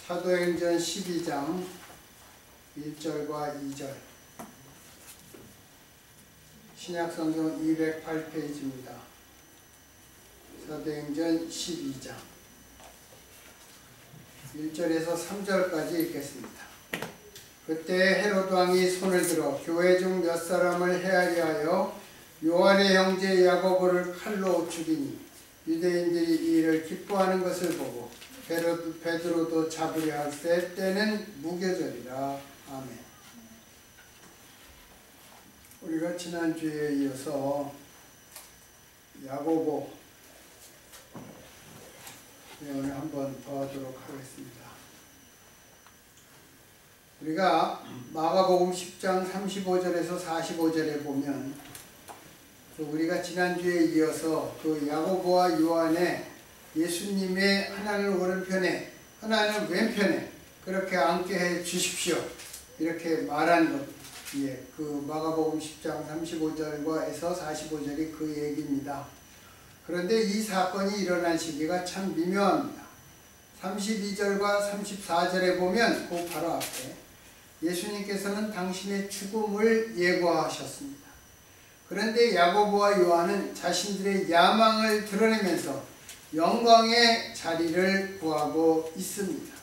사도행전 12장 1절과 2절 신약성경 208페이지입니다. 사도행전 12장 1절에서 3절까지 읽겠습니다. 그때 헤롯 왕이 손을 들어 교회 중 몇 사람을 헤아려 하여 요한의 형제 야고보를 칼로 죽이니 유대인들이 이 일을 기뻐하는 것을 보고 베드로도 잡으려 할세 때는 무교절이라. 아멘. 우리가 지난주에 이어서 야고보 내용을 한번 더 하도록 하겠습니다. 우리가 마가복음 10장 35절에서 45절에 보면 우리가 지난주에 이어서 그 야고보와 요한의 예수님의 하나는 오른편에 하나는 왼편에 그렇게 앉게 해 주십시오 이렇게 말한 것, 그 마가복음 10장 35절과에서 45절이 그 얘기입니다. 그런데 이 사건이 일어난 시기가 참 미묘합니다. 32절과 34절에 보면 그 바로 앞에 예수님께서는 당신의 죽음을 예고하셨습니다. 그런데 야고보와 요한은 자신들의 야망을 드러내면서 영광의 자리를 구하고 있습니다.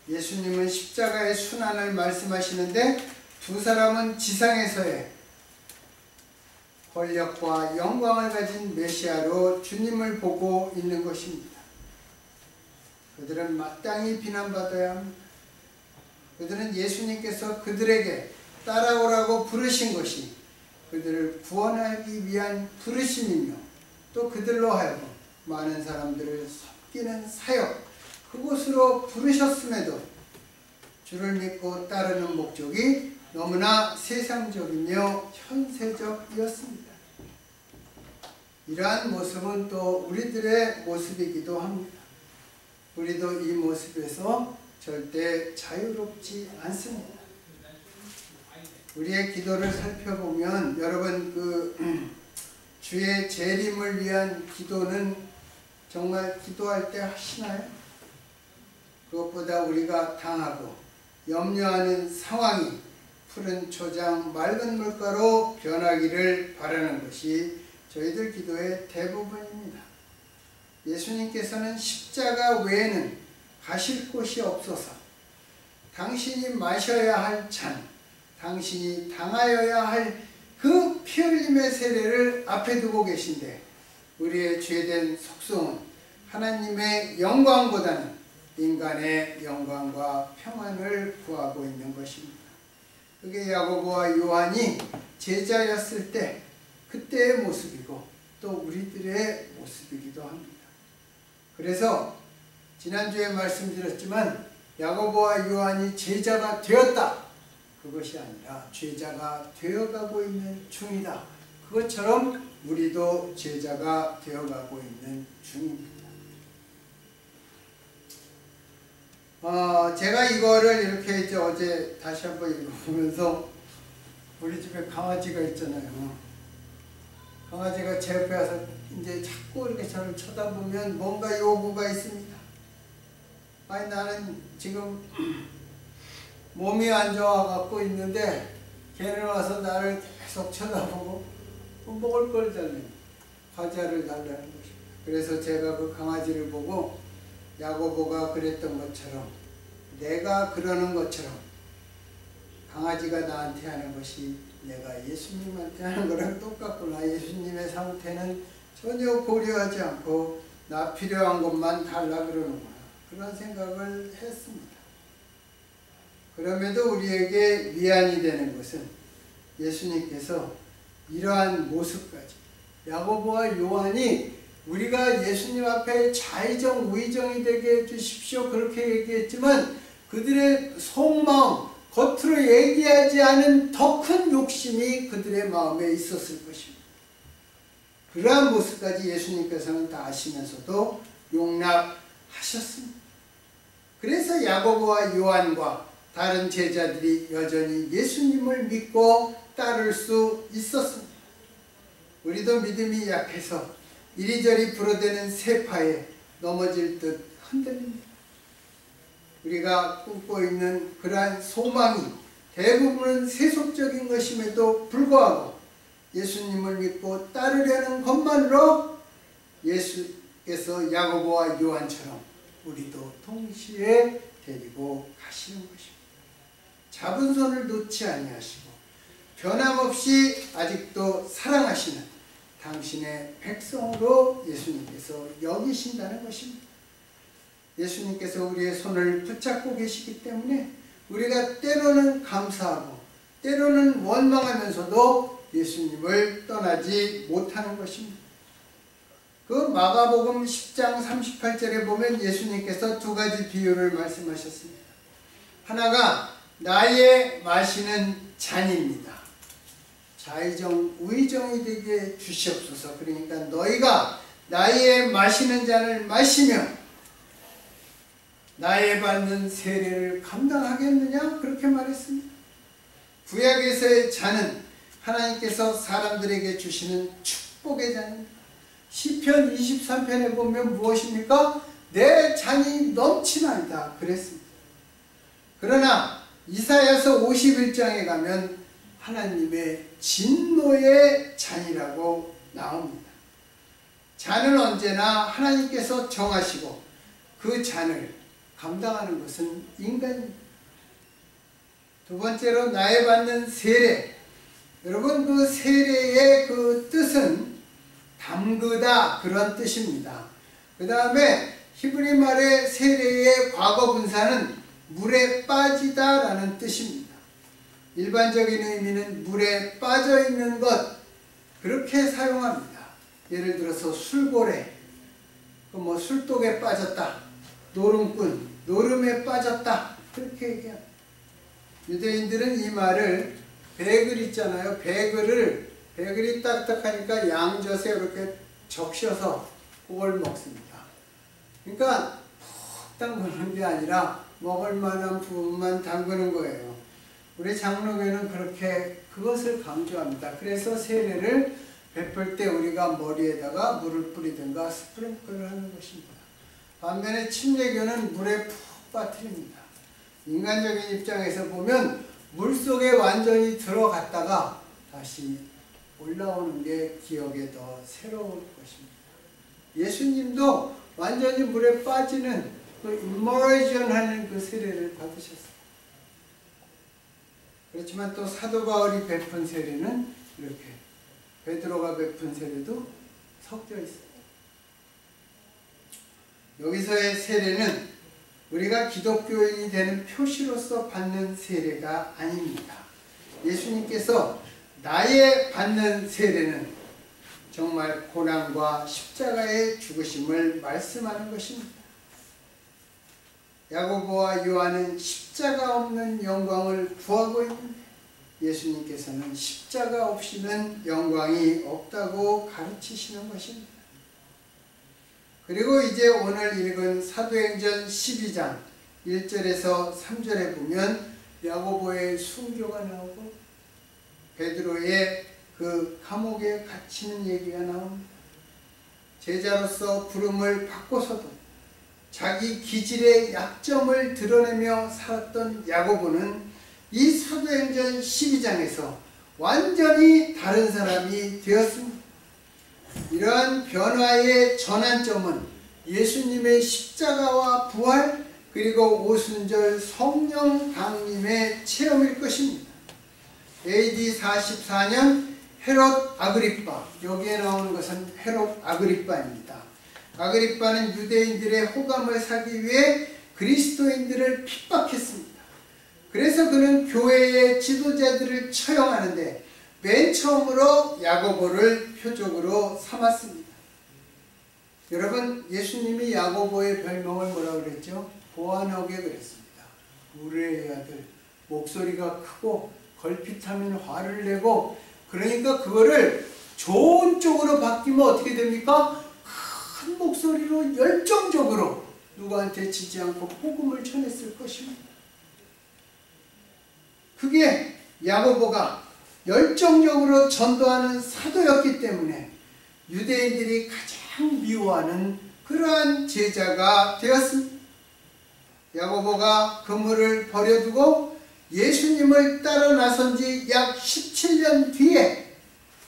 예수님은 십자가의 순환을 말씀하시는데 두 사람은 지상에서의 권력과 영광을 가진 메시아로 주님을 보고 있는 것입니다. 그들은 마땅히 비난받아야 합니다. 그들은 예수님께서 그들에게 따라오라고 부르신 것이 그들을 구원하기 위한 부르심이며 또 그들로 하여금 많은 사람들을 섬기는 사역, 그곳으로 부르셨음에도 주를 믿고 따르는 목적이 너무나 세상적이며 현세적이었습니다. 이러한 모습은 또 우리들의 모습이기도 합니다. 우리도 이 모습에서 절대 자유롭지 않습니다. 우리의 기도를 살펴보면 여러분 주의 재림을 위한 기도는 정말 기도할 때 하시나요? 그것보다 우리가 당하고 염려하는 상황이 푸른 초장 맑은 물가로 변하기를 바라는 것이 저희들 기도의 대부분입니다. 예수님께서는 십자가 외에는 가실 곳이 없어서 당신이 마셔야 할 잔, 당신이 당하여야 할 그 피 흘림의 세례를 앞에 두고 계신데 우리의 죄된 속성은 하나님의 영광보다는 인간의 영광과 평안을 구하고 있는 것입니다. 그게 야고보와 요한이 제자였을 때 그때의 모습이고 또 우리들의 모습이기도 합니다. 그래서 지난주에 말씀드렸지만 야고보와 요한이 제자가 되었다, 그것이 아니라 제자가 되어가고 있는 중이다. 그것처럼 우리도 제자가 되어가고 있는 중입니다. 제가 이거를 이렇게 이제 어제 다시 한번 읽어보면서 우리 집에 강아지가 있잖아요. 강아지가 제 옆에 와서 이제 자꾸 이렇게 저를 쳐다보면 뭔가 요구가 있습니다. 아니 나는 지금 몸이 안 좋아갖고 있는데 걔는 와서 나를 계속 쳐다보고 먹을 걸 달래요. 과자를 달라는 것입니다. 그래서 제가 그 강아지를 보고 야고보가 그랬던 것처럼 내가 그러는 것처럼 강아지가 나한테 하는 것이 내가 예수님한테 하는 거랑 똑같구나. 예수님의 상태는 전혀 고려하지 않고 나 필요한 것만 달라 그러는구나. 그런 생각을 했습니다. 그럼에도 우리에게 위안이 되는 것은 예수님께서 이러한 모습까지 야고보와 요한이 우리가 예수님 앞에 좌의정 우의정이 되게 해주십시오 그렇게 얘기했지만 그들의 속마음, 겉으로 얘기하지 않은 더 큰 욕심이 그들의 마음에 있었을 것입니다. 그러한 모습까지 예수님께서는 다 아시면서도 용납하셨습니다. 그래서 야고보와 요한과 다른 제자들이 여전히 예수님을 믿고 따를 수 있었습니다. 우리도 믿음이 약해서 이리저리 불어대는 세파에 넘어질 듯 흔들립니다. 우리가 꿈꿔 있는 그러한 소망이 대부분은 세속적인 것임에도 불구하고 예수님을 믿고 따르려는 것만으로 예수께서 야고보와 요한처럼 우리도 동시에 데리고 가시는 것입니다. 잡은 손을 놓지 아니하시고 변함없이 아직도 사랑하시는 당신의 백성으로 예수님께서 여기신다는 것입니다. 예수님께서 우리의 손을 붙잡고 계시기 때문에 우리가 때로는 감사하고 때로는 원망하면서도 예수님을 떠나지 못하는 것입니다. 그 마가복음 10장 38절에 보면 예수님께서 두 가지 비유를 말씀하셨습니다. 하나가 나의 마시는 잔입니다. 좌의정 우의정이 되게 주시옵소서. 그러니까 너희가 나의 마시는 잔을 마시며 나의 받는 세례를 감당하겠느냐? 그렇게 말했습니다. 구약에서의 잔은 하나님께서 사람들에게 주시는 축복의 잔입니다. 시편 23편에 보면 무엇입니까? 내 잔이 넘치나이다 그랬습니다. 그러나 이사야서 51장에 가면 하나님의 진노의 잔이라고 나옵니다. 잔은 언제나 하나님께서 정하시고 그 잔을 감당하는 것은 인간입니다. 두 번째로 나의 받는 세례. 여러분 그 세례의 그 뜻은 담그다 그런 뜻입니다. 그 다음에 히브리 말의 세례의 과거 분사는 물에 빠지다 라는 뜻입니다. 일반적인 의미는 물에 빠져 있는 것 그렇게 사용합니다. 예를 들어서 술고래, 뭐 술독에 빠졌다, 노름꾼, 노름에 빠졌다 그렇게 얘기합니다. 유대인들은 이 말을 배글 있잖아요. 배글이 딱딱하니까 양젓에 이렇게 적셔서 그걸 먹습니다. 그러니까 푹 담그는 게 아니라 먹을 만한 부분만 담그는 거예요. 우리 장로교는 그렇게 그것을 강조합니다. 그래서 세례를 베풀 때 우리가 머리에다가 물을 뿌리든가 스프링클을 하는 것입니다. 반면에 침례교는 물에 푹 빠뜨립니다. 인간적인 입장에서 보면 물속에 완전히 들어갔다가 다시 올라오는 게 기억에 더 새로울 것입니다. 예수님도 완전히 물에 빠지는 그 임머전 하는 그 세례를 받으셨어요. 그렇지만 또 사도 바울이 베푼 세례는 이렇게 베드로가 베푼 세례도 섞여 있어요. 여기서의 세례는 우리가 기독교인이 되는 표시로서 받는 세례가 아닙니다. 예수님께서 나의 받는 세례는 정말 고난과 십자가의 죽으심을 말씀하는 것입니다. 야고보와 요한은 십자가 없는 영광을 구하고 있는데 예수님께서는 십자가 없이는 영광이 없다고 가르치시는 것입니다. 그리고 이제 오늘 읽은 사도행전 12장 1절에서 3절에 보면 야고보의 순교가 나오고 베드로의 그 감옥에 갇히는 얘기가 나옵니다. 제자로서 부름을 받고서도 자기 기질의 약점을 드러내며 살았던 야고보는 이 사도행전 12장에서 완전히 다른 사람이 되었습니다. 이러한 변화의 전환점은 예수님의 십자가와 부활 그리고 오순절 성령 강림의 체험일 것입니다. AD 44년 헤롯 아그리빠, 여기에 나오는 것은 헤롯 아그리빠입니다. 아그리빠는 유대인들의 호감을 사기 위해 그리스도인들을 핍박했습니다. 그래서 그는 교회의 지도자들을 처형하는데 맨 처음으로 야고보를 표적으로 삼았습니다. 여러분, 예수님이 야고보의 별명을 뭐라고 그랬죠? 보아너게 그랬습니다. 우레의 아들, 목소리가 크고 걸핏하면 화를 내고, 그러니까 그거를 좋은 쪽으로 바뀌면 어떻게 됩니까? 큰 목소리로 열정적으로 누구한테 지지 않고 복음을 전했을 것입니다. 그게 야고보가 열정적으로 전도하는 사도였기 때문에 유대인들이 가장 미워하는 그러한 제자가 되었습니다. 야고보가 그물을 버려두고 예수님을 따라 나선 지 약 17년 뒤에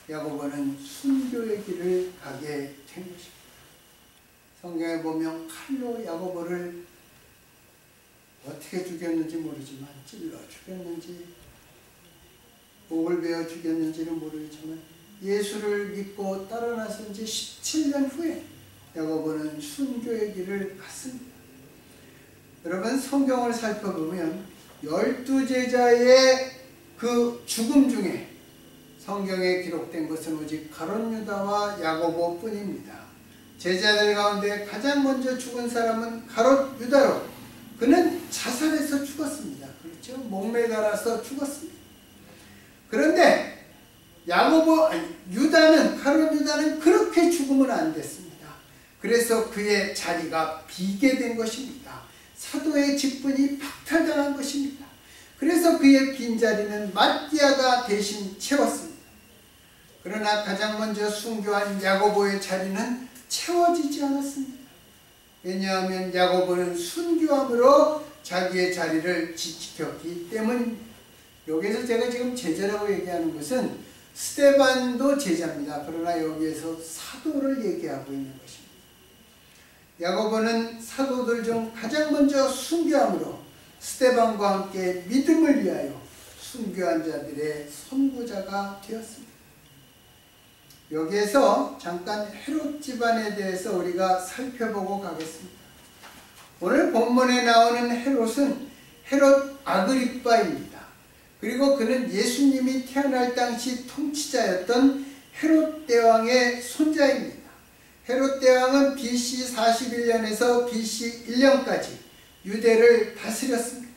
야고보는 순교의 길을 가게 된 것입니다. 성경에 보면 칼로 야고보를 어떻게 죽였는지 모르지만, 찔러 죽였는지 목을 베어 죽였는지는 모르지만, 예수를 믿고 따라 나선 지 17년 후에 야고보는 순교의 길을 갔습니다. 여러분, 성경을 살펴보면 12제자의 그 죽음 중에 성경에 기록된 것은 오직 가룟 유다와 야고보 뿐입니다. 제자들 가운데 가장 먼저 죽은 사람은 가룟 유다로, 그는 자살해서 죽었습니다. 그렇죠? 목매달아서 죽었습니다. 그런데 가룟 유다는 그렇게 죽으면 안 됐습니다. 그래서 그의 자리가 비게 된 것입니다. 사도의 직분이 박탈당한 것입니다. 그래서 그의 빈자리는 마띠아가 대신 채웠습니다. 그러나 가장 먼저 순교한 야고보의 자리는 채워지지 않았습니다. 왜냐하면 야고보는 순교함으로 자기의 자리를 지켰기 때문입니다. 여기에서 제가 지금 제자라고 얘기하는 것은 스데반도 제자입니다. 그러나 여기에서 사도를 얘기하고 있는 것입니다. 야고보는 사도들 중 가장 먼저 순교함으로 스데반과 함께 믿음을 위하여 순교한 자들의 선구자가 되었습니다. 여기에서 잠깐 헤롯 집안에 대해서 우리가 살펴보고 가겠습니다. 오늘 본문에 나오는 헤롯은 헤롯 아그리빠입니다. 그리고 그는 예수님이 태어날 당시 통치자였던 헤롯 대왕의 손자입니다. 헤롯 대왕은 BC 41년에서 BC 1년까지 유대를 다스렸습니다.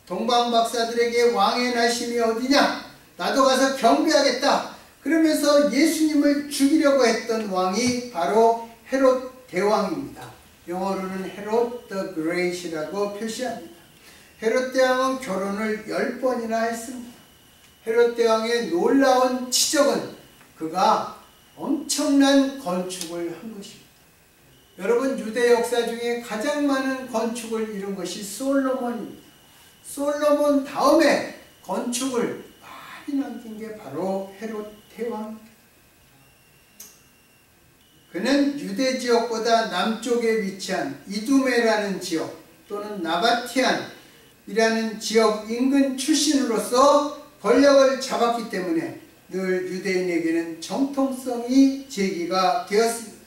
동방 박사들에게 왕의 나심이 어디냐? 나도 가서 경배하겠다. 그러면서 예수님을 죽이려고 했던 왕이 바로 헤롯 대왕입니다. 영어로는 헤롯 the Great이라고 표시합니다. 헤롯 대왕은 결혼을 10번이나 했습니다. 헤롯 대왕의 놀라운 치적은 그가 엄청난 건축을 한 것입니다. 여러분, 유대 역사 중에 가장 많은 건축을 이룬 것이 솔로몬입니다. 솔로몬 다음에 건축을 많이 남긴 게 바로 헤롯 대왕. 그는 유대 지역보다 남쪽에 위치한 이두메라는 지역 또는 나바티안이라는 지역 인근 출신으로서 권력을 잡았기 때문에 늘 유대인에게는 정통성이 제기가 되었습니다.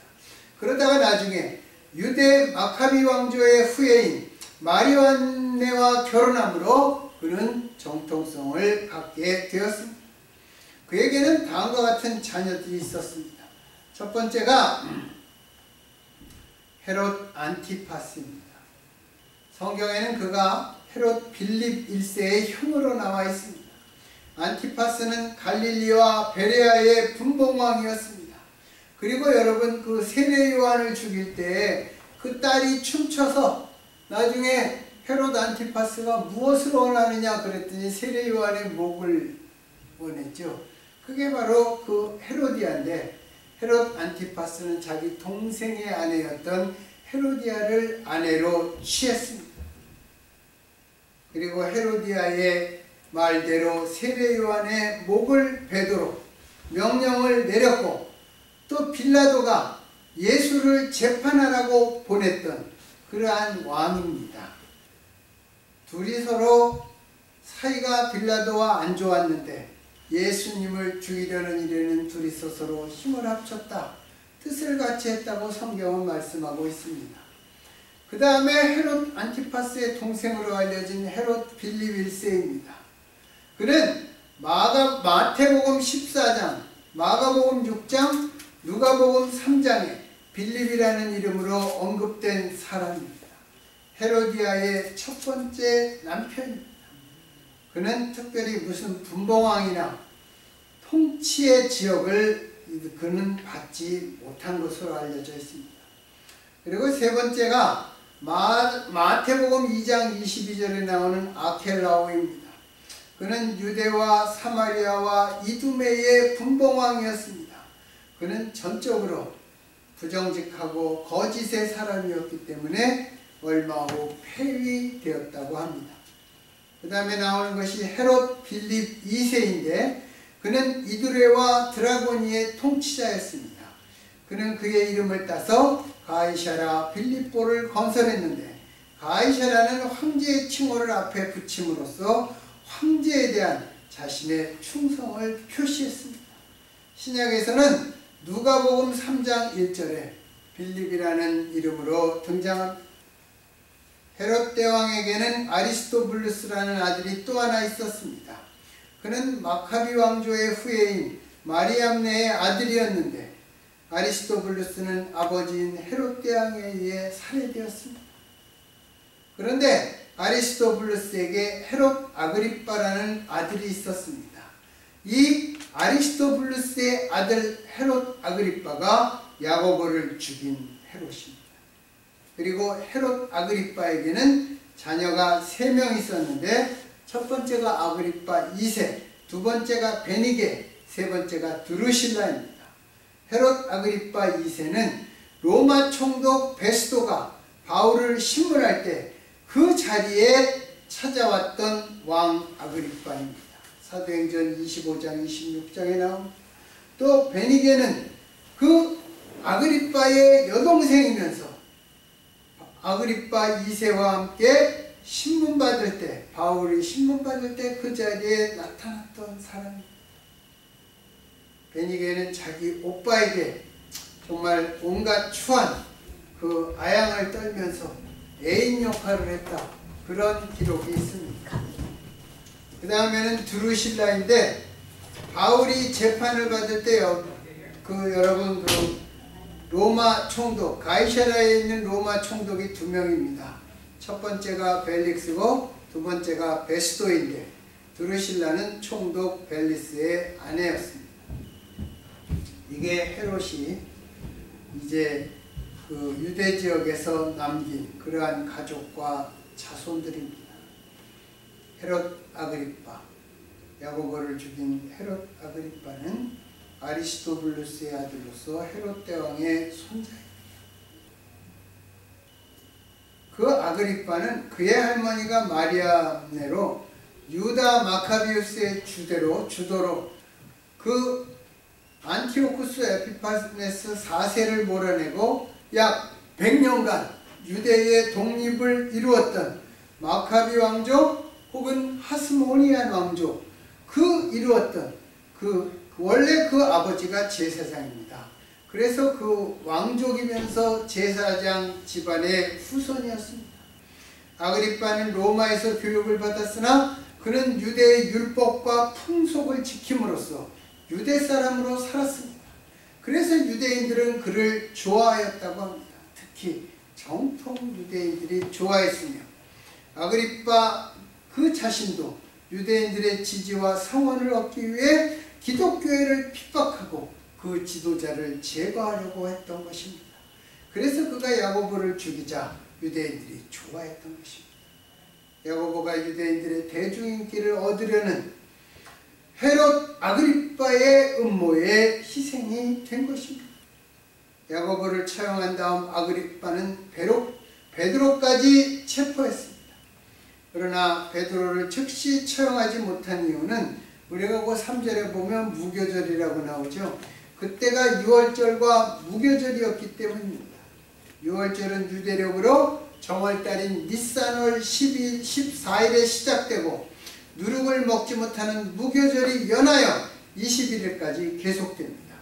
그러다가 나중에 유대 마카비 왕조의 후예인 마리완네와 결혼함으로 그는 정통성을 갖게 되었습니다. 그에게는 다음과 같은 자녀들이 있었습니다. 첫 번째가 헤롯 안티파스입니다. 성경에는 그가 헤롯 빌립 1세의 형으로 나와 있습니다. 안티파스는 갈릴리와 베레아의 분봉왕이었습니다. 그리고 여러분, 그 세례 요한을 죽일 때 그 딸이 춤춰서 나중에 헤롯 안티파스가 무엇을 원하느냐 그랬더니 세례 요한의 목을 원했죠. 그게 바로 그 헤로디아인데, 헤롯 안티파스는 자기 동생의 아내였던 헤로디아를 아내로 취했습니다. 그리고 헤로디아의 말대로 세례 요한의 목을 베도록 명령을 내렸고, 또 빌라도가 예수를 재판하라고 보냈던 그러한 왕입니다. 둘이 서로 사이가 빌라도와 안 좋았는데 예수님을 죽이려는 일에는 둘이서 서로 힘을 합쳤다, 뜻을 같이 했다고 성경은 말씀하고 있습니다. 그 다음에 헤롯 안티파스의 동생으로 알려진 헤롯 빌립 1세입니다. 그는 마태복음 14장, 마가복음 6장, 누가복음 3장에 빌립이라는 이름으로 언급된 사람입니다. 헤로디아의 첫 번째 남편입니다. 그는 특별히 무슨 분봉왕이나 통치의 지역을 그는 받지 못한 것으로 알려져 있습니다. 그리고 세 번째가 마태복음 2장 22절에 나오는 아켈라오입니다. 그는 유대와 사마리아와 이두메의 분봉왕이었습니다. 그는 전적으로 부정직하고 거짓의 사람이었기 때문에 얼마 후 폐위되었다고 합니다. 그 다음에 나오는 것이 헤롯 빌립 2세인데 그는 이두레와 드라고니의 통치자였습니다. 그는 그의 이름을 따서 가이사라 빌립보를 건설했는데 가이사라는 황제의 칭호를 앞에 붙임으로써 황제에 대한 자신의 충성을 표시했습니다. 신약에서는 누가복음 3장 1절에 빌립이라는 이름으로 등장합니다. 헤롯 대왕에게는 아리스토블루스라는 아들이 또 하나 있었습니다. 그는 마카비 왕조의 후예인 마리암네의 아들이었는데 아리스토블루스는 아버지인 헤롯 대왕에 의해 살해되었습니다. 그런데 아리스토블루스에게 헤롯 아그리빠라는 아들이 있었습니다. 이 아리스토블루스의 아들 헤롯 아그리빠가 야고보를 죽인 헤롯입니다. 그리고 헤롯 아그리빠에게는 자녀가 3명 있었는데 첫 번째가 아그리빠 2세, 두 번째가 베니게, 세 번째가 드루실라입니다. 헤롯 아그리빠 2세는 로마 총독 베스도가 바울을 신문할 때 그 자리에 찾아왔던 왕 아그리빠입니다. 사도행전 25장 26장에 나옵니다. 또 베니게는 그 아그리빠의 여동생이면서 아그리빠 2세와 함께 신문받을 때, 바울이 신문받을 때 그 자리에 나타났던 사람입니다. 베니게는 자기 오빠에게 정말 온갖 추한 그 아양을 떨면서 애인 역할을 했다. 그런 기록이 있습니다. 그 다음에는 드루실라인데 바울이 재판을 받을 때요, 여러분 로마 총독, 가이사라에 있는 로마 총독이 2명입니다. 첫 번째가 벨릭스고 두 번째가 베스도인데 드루실라는 총독 벨리스의 아내였습니다. 이게 헤롯이 이제 그 유대 지역에서 남긴 그러한 가족과 자손들입니다. 헤롯 아그리빠, 야고보를 죽인 헤롯 아그리빠는 아리스토블루스의 아들로서 헤롯 대왕의 손자입니다. 그 아그리빠는 그의 할머니가 마리아네로 유다 마카비우스의 주도로 그 안티오쿠스 에피파네스 4세를 몰아내고 약 100년간 유대의 독립을 이루었던 마카비 왕족 혹은 하스모니안 왕족 이루었던 원래 그 아버지가 제사장입니다. 그래서 그 왕족이면서 제사장 집안의 후손이었습니다. 아그리빠는 로마에서 교육을 받았으나 그는 유대의 율법과 풍속을 지킴으로써 유대 사람으로 살았습니다. 그래서 유대인들은 그를 좋아하였다고 합니다. 특히 정통 유대인들이 좋아했으며 아그리빠 그 자신도 유대인들의 지지와 성원을 얻기 위해 기독교회를 핍박하고 그 지도자를 제거하려고 했던 것입니다. 그래서 그가 야고보를 죽이자 유대인들이 좋아했던 것입니다. 야고보가 유대인들의 대중인기를 얻으려는 헤롯 아그리빠의 음모에 희생이 된 것입니다. 야고보를 처형한 다음 아그리빠는 베드로까지 체포했습니다. 그러나 베드로를 즉시 처형하지 못한 이유는 우리가 그 3절에 보면 무교절이라고 나오죠. 그때가 유월절과 무교절이었기 때문입니다. 유월절은 유대력으로 정월달인 니산월 12일, 14일에 시작되고 누룩을 먹지 못하는 무교절이 연하여 21일까지 계속됩니다.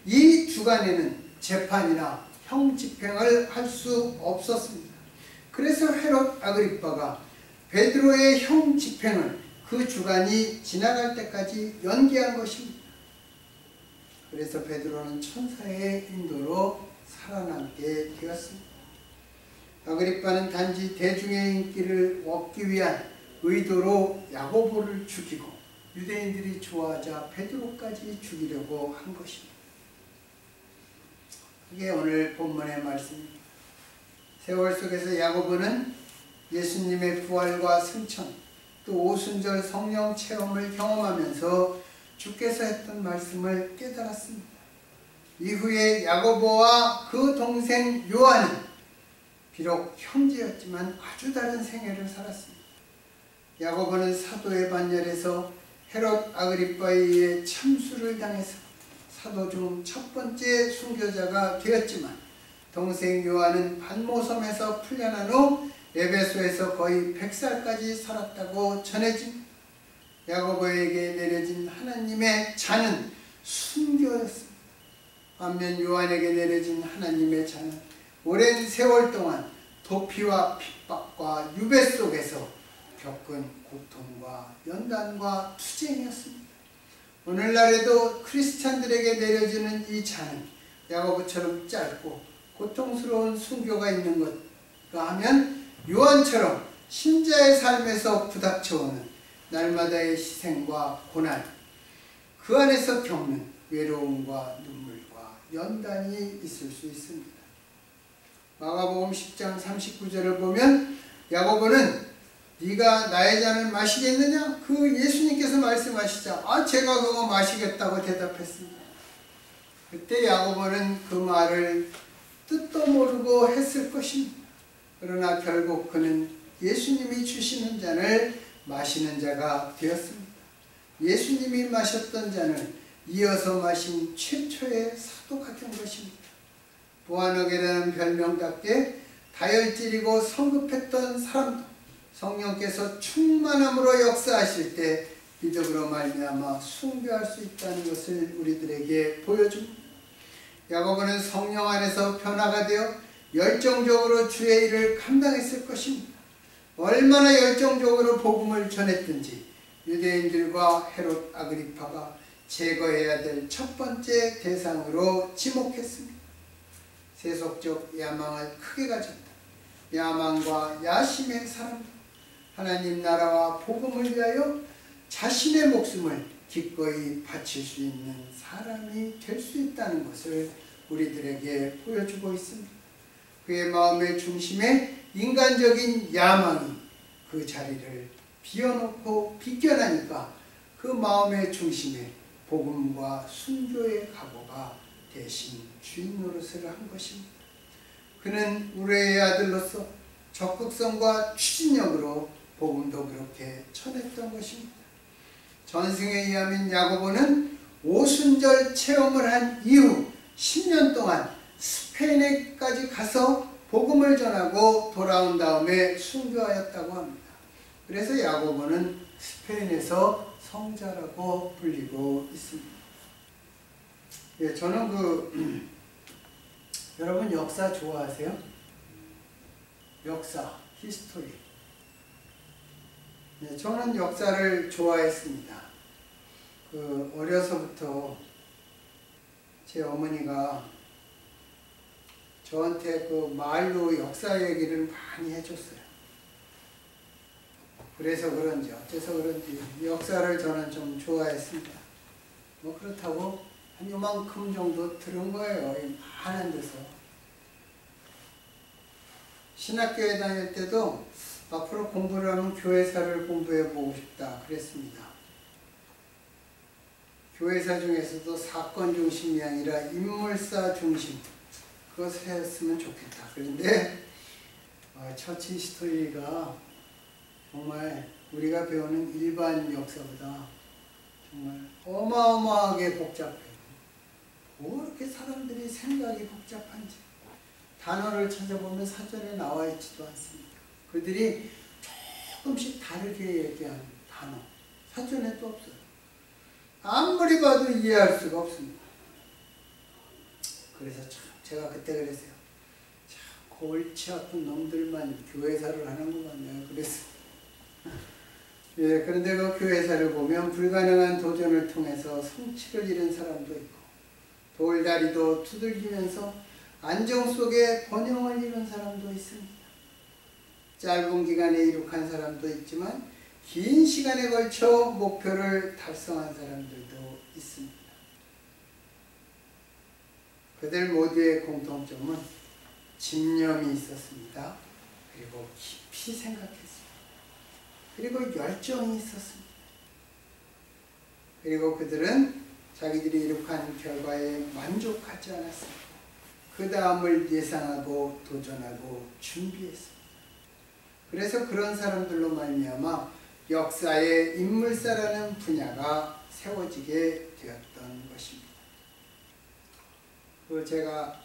이 주간에는 재판이나 형집행을 할 수 없었습니다. 그래서 헤롯 아그리빠가 베드로의 형집행을 그 주간이 지나갈 때까지 연기한 것입니다. 그래서 베드로는 천사의 인도로 살아남게 되었습니다. 아그리빠는 단지 대중의 인기를 얻기 위한 의도로 야고보를 죽이고 유대인들이 좋아하자 베드로까지 죽이려고 한 것입니다. 이게 오늘 본문의 말씀입니다. 세월 속에서 야고보는 예수님의 부활과 승천, 또 오순절 성령 체험을 경험하면서 주께서 했던 말씀을 깨달았습니다. 이후에 야고보와 그 동생 요한은 비록 형제였지만 아주 다른 생애를 살았습니다. 야고보는 사도의 반열에서 헤롯 아그리빠에 의해 참수를 당해서 사도 중 첫 번째 순교자가 되었지만 동생 요한은 반모섬에서 풀려난 후 에베소에서 거의 100살까지 살았다고 전해집니다. 야고보에게 내려진 하나님의 잔은 순교였습니다. 반면 요한에게 내려진 하나님의 잔은 오랜 세월 동안 도피와 핍박과 유배 속에서 겪은 고통과 연단과 투쟁이었습니다. 오늘날에도 크리스찬들에게 내려지는 이 잔은 야고보처럼 짧고 고통스러운 순교가 있는 것가 하면 요한처럼 신자의 삶에서 부닥쳐오는 날마다의 희생과 고난, 그 안에서 겪는 외로움과 눈물과 연단이 있을 수 있습니다. 마가복음 10장 39절을 보면 야고보는 네가 나의 잔을 마시겠느냐? 그 예수님께서 말씀하시자 제가 그거 마시겠다고 대답했습니다. 그때 야고보는 그 말을 뜻도 모르고 했을 것입니다. 그러나 결국 그는 예수님이 주시는 잔을 마시는 자가 되었습니다. 예수님이 마셨던 잔을 이어서 마신 최초의 사도가 된 것입니다. 보아너게라는 별명답게 다혈질이고 성급했던 사람도 성령께서 충만함으로 역사하실 때 믿음으로 말미암아 순교할 수 있다는 것을 우리들에게 보여줍니다. 야고보는 성령 안에서 변화가 되어 열정적으로 주의 일을 감당했을 것입니다. 얼마나 열정적으로 복음을 전했든지 유대인들과 헤롯 아그리파가 제거해야 될 첫 번째 대상으로 지목했습니다. 세속적 야망을 크게 가졌다. 야망과 야심의 사람, 하나님 나라와 복음을 위하여 자신의 목숨을 기꺼이 바칠 수 있는 사람이 될 수 있다는 것을 우리들에게 보여주고 있습니다. 그의 마음의 중심에 인간적인 야망이 그 자리를 비워놓고 비껴나니까 그 마음의 중심에 복음과 순교의 각오가 대신 주인 노릇을 한 것입니다. 그는 우레의 아들로서 적극성과 추진력으로 복음도 그렇게 전했던 것입니다. 전승에 의하면 야고보는 오순절 체험을 한 이후 10년 동안 스페인에까지 가서 복음을 전하고 돌아온 다음에 순교하였다고 합니다. 그래서 야고보는 스페인에서 성자라고 불리고 있습니다. 예, 저는 여러분 역사 좋아하세요? 역사, 히스토리. 네, 저는 역사를 좋아했습니다. 어려서부터 제 어머니가 저한테 말로 역사 얘기를 많이 해줬어요. 그래서 그런지 어째서 그런지 역사를 저는 좀 좋아했습니다. 그렇다고 한 요만큼 정도 들은 거예요. 많은 데서. 신학교에 다닐 때도 앞으로 공부를 하면 교회사를 공부해 보고 싶다 그랬습니다. 교회사 중에서도 사건 중심이 아니라 인물사 중심, 그것을 했으면 좋겠다. 그런데 처치 히스토리가 정말 우리가 배우는 일반 역사보다 정말 어마어마하게 복잡해요. 뭐 이렇게 사람들이 생각이 복잡한지 단어를 찾아보면 사전에 나와 있지도 않습니다. 그들이 조금씩 다르게 얘기하는 단어 사전에도 없어요. 아무리 봐도 이해할 수가 없습니다. 그래서 참 제가 그때 그랬어요. 참 골치 아픈 놈들만 교회사를 하는구만 내가 그랬어요. 예, 그런데 그 교회사를 보면 불가능한 도전을 통해서 성취를 이룬 사람도 있고 돌다리도 두들기면서 안정 속에 번영을 이룬 사람도 있습니다. 짧은 기간에 이룩한 사람도 있지만 긴 시간에 걸쳐 목표를 달성한 사람들도 있습니다. 그들 모두의 공통점은 집념이 있었습니다. 그리고 깊이 생각했습니다. 그리고 열정이 있었습니다. 그리고 그들은 자기들이 이룩한 결과에 만족하지 않았습니다. 그 다음을 예상하고 도전하고 준비했습니다. 그래서 그런 사람들로 말미암아 역사의 인물사라는 분야가 세워지게 되었던 것입니다. 그 제가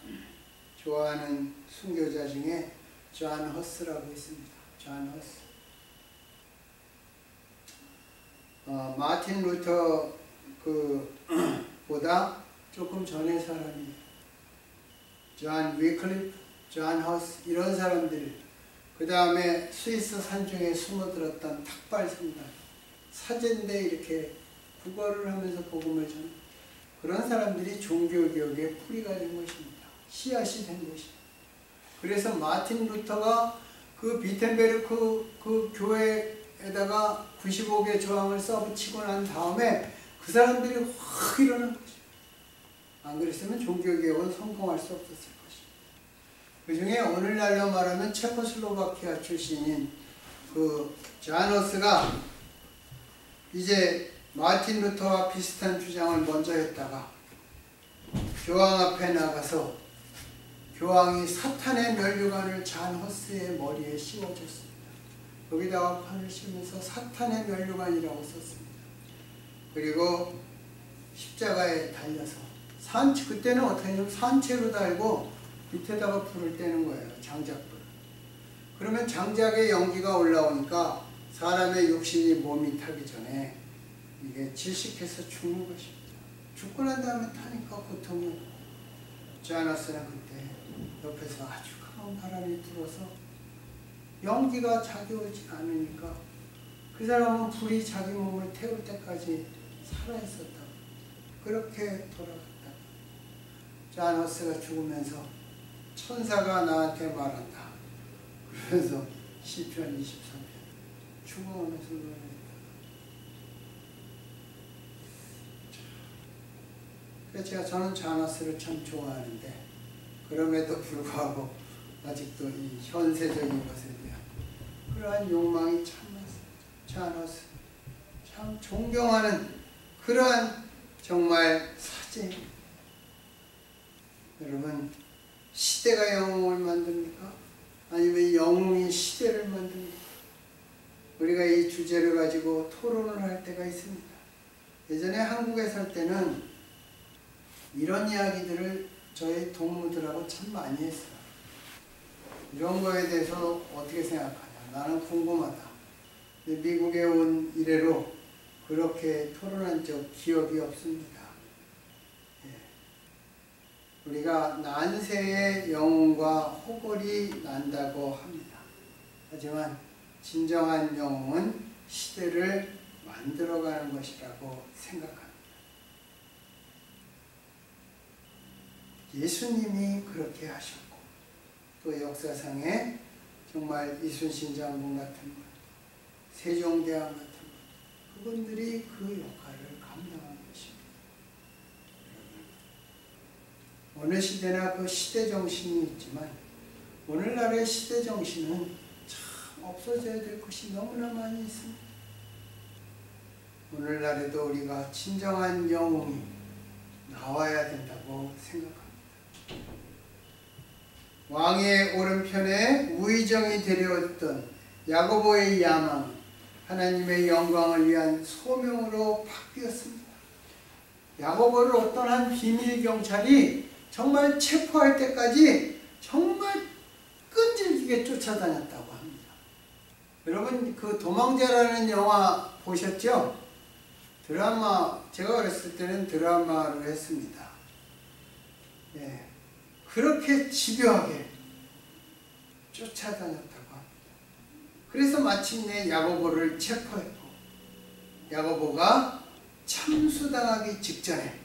좋아하는 순교자 중에 존 허스라고 있습니다. 존 허스. 마틴 루터 보다 조금 전의 사람이 존 위클리프, 존 허스 이런 사람들, 그 다음에 스위스 산중에 숨어들었던 탁발성단, 사제인데 이렇게 국어를 하면서 복음을 전하는 그런 사람들이 종교개혁의 뿌리가 된 것입니다. 씨앗이 된 것입니다. 그래서 마틴 루터가 그 비텐베르크 그 교회에다가 95개 조항을 써붙이고 난 다음에 그 사람들이 확 일어난 것입니다. 안 그랬으면 종교개혁은 성공할 수 없었을 것입니다. 그 중에 오늘날로 말하면 체코슬로바키아 출신인 그 자노스가 이제 마틴 루터와 비슷한 주장을 먼저 했다가 교황 앞에 나가서 교황이 사탄의 면류관을 잔 허스의 머리에 씌워줬습니다. 거기다가 판을 씌우면서 사탄의 면류관이라고 썼습니다. 그리고 십자가에 달려서 그때는 어떻게 하냐면 산채로 달고 밑에다가 불을 떼는 거예요. 장작불. 그러면 장작의 연기가 올라오니까 사람의 육신이 몸이 타기 전에 이게 질식해서 죽는 것입니다. 죽고 난 다음에 타니까 고통이 없고, 자너스는 그때 옆에서 아주 강한 바람이 불어서 연기가 자기 오지 않으니까 그 사람은 불이 자기 몸을 태울 때까지 살아있었다고. 그렇게 돌아갔다. 자너스가 죽으면서 천사가 나한테 말한다. 그래서 시편 23편 죽어오면서 노래했다. 그래서 저는 자너스를 참 좋아하는데 그럼에도 불구하고 아직도 이 현세적인 것에 대한 그러한 욕망이 참 많습니다. 자너스 참 존경하는 그러한 정말 사제입니다. 여러분, 시대가 영웅을 만듭니까? 아니면 영웅이 시대를 만듭니까? 우리가 이 주제를 가지고 토론을 할 때가 있습니다. 예전에 한국에 살 때는 이런 이야기들을 저희 동무들하고 참 많이 했어요. 이런 거에 대해서 어떻게 생각하냐? 나는 궁금하다. 미국에 온 이래로 그렇게 토론한 적 기억이 없습니다. 우리가 난세의 영웅과 호골이 난다고 합니다. 하지만 진정한 영웅은 시대를 만들어가는 것이라고 생각합니다. 예수님이 그렇게 하셨고 또 역사상에 정말 이순신 장군 같은 분, 세종대왕 같은 분, 그분들이 그 역할을 감당한 것입니다. 어느 시대나 그 시대 정신이 있지만 오늘날의 시대 정신은 참 없어져야 될 것이 너무나 많이 있습니다. 오늘날에도 우리가 진정한 영웅이 나와야 된다고 생각합니다. 왕의 오른편에 우의정이 데려왔던 야고보의 야망, 하나님의 영광을 위한 소명으로 바뀌었습니다. 야고보를 어떤 한 비밀 경찰이 정말 체포할 때까지 정말 끈질기게 쫓아다녔다고 합니다. 여러분 그 도망자라는 영화 보셨죠? 드라마, 제가 어렸을 때는 드라마로 했습니다. 예, 그렇게 집요하게 쫓아다녔다고 합니다. 그래서 마침내 야고보를 체포했고 야고보가 참수당하기 직전에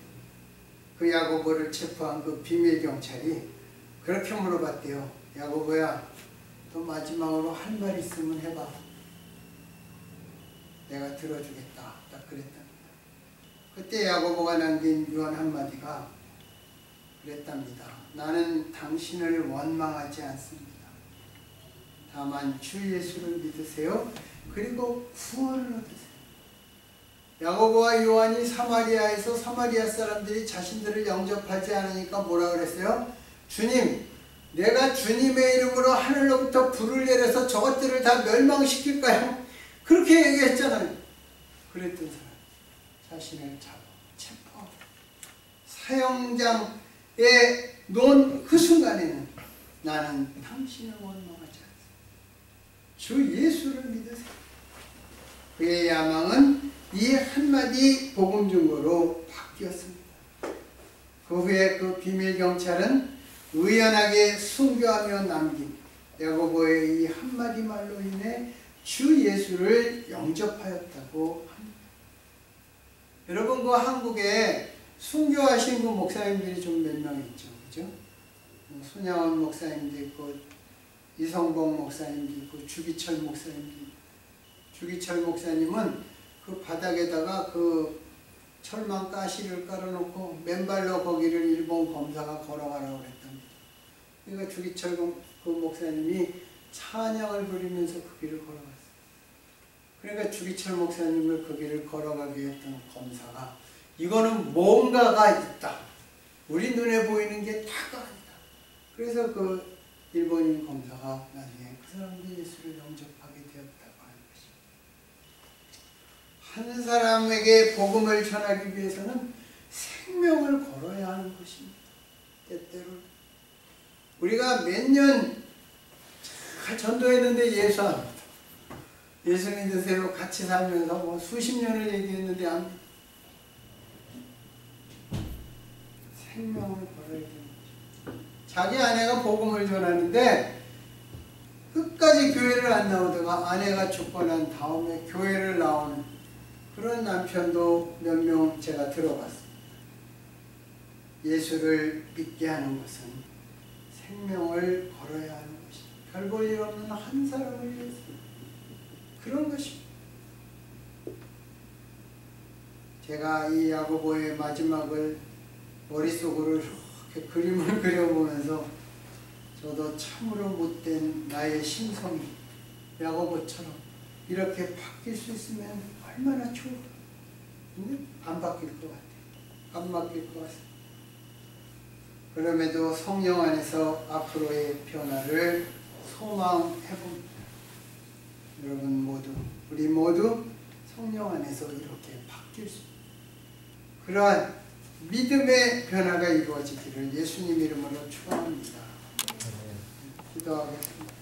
그 야고보를 체포한 그 비밀 경찰이 그렇게 물어봤대요. 야고보야, 또 마지막으로 할 말 있으면 해봐. 내가 들어주겠다. 딱 그랬답니다. 그때 야고보가 남긴 유언 한마디가 그랬답니다. 나는 당신을 원망하지 않습니다. 다만 주 예수를 믿으세요. 그리고 구원을 얻으세요. 야고보와 요한이 사마리아에서 사마리아 사람들이 자신들을 영접하지 않으니까 뭐라 그랬어요? 주님, 내가 주님의 이름으로 하늘로부터 불을 내려서 저것들을 다 멸망시킬까요? 그렇게 얘기했잖아요. 그랬던 사람 자신을 체포하고 사형장에 놓은 그 순간에는 나는 당신을 원망하지 않습니다. 주 예수를 믿으세요. 그의 야망은 이 한마디 복음 증거로 바뀌었습니다. 그 후에 그 비밀 경찰은 의연하게 순교하며 남긴 야고보의 이 한마디 말로 인해 주 예수를 영접하였다고 합니다. 여러분, 그 한국에 순교하신 그 목사님들이 좀 몇 명 있죠, 그죠? 손양원 목사님도 있고, 이성봉 목사님도 있고, 주기철 목사님도 있고. 주기철 목사님은 그 바닥에다가 그 철망 가시를 깔아놓고 맨발로 거기를 일본 검사가 걸어가라고 그랬답니다. 그러니까 주기철 그 목사님이 찬양을 부리면서 그 길을 걸어갔어요. 그러니까 주기철 목사님을 그 길을 걸어가게 했던 검사가 이거는 뭔가가 있다. 우리 눈에 보이는 게 다가 아니다. 그래서 그 일본인 검사가 나중에 그 사람들이 예수를 영접하게 되었다고 하는 것입니다. 한 사람에게 복음을 전하기 위해서는 생명을 걸어야 하는 것입니다. 때때로 우리가 몇 년 전도했는데 예수 안 믿어. 예수 믿으세요 같이 살면서 뭐 수십 년을 얘기했는데 안 믿어. 생명을 걸어야 되는 거죠. 자기 아내가 복음을 전하는데 끝까지 교회를 안 나오다가 아내가 죽고 난 다음에 교회를 나오는 그런 남편도 몇 명 제가 들어봤습니다. 예수를 믿게 하는 것은 생명을 걸어야 하는 것입니다. 별 볼 일 없는 한 사람을 위해서 그런 것입니다. 제가 이 야고보의 마지막을 머릿속으로 이렇게 그림을 그려보면서 저도 참으로 못된 나의 심성이 야고보처럼 이렇게 바뀔 수 있으면 얼마나 좋을까. 근데 안 바뀔 것 같아요. 안 바뀔 것 같습니다. 그럼에도 성령 안에서 앞으로의 변화를 소망해봅니다. 여러분 모두, 우리 모두 성령 안에서 이렇게 바뀔 수 있습니다. 그러한 믿음의 변화가 이루어지기를 예수님 이름으로 축원합니다. 기도하겠습니다.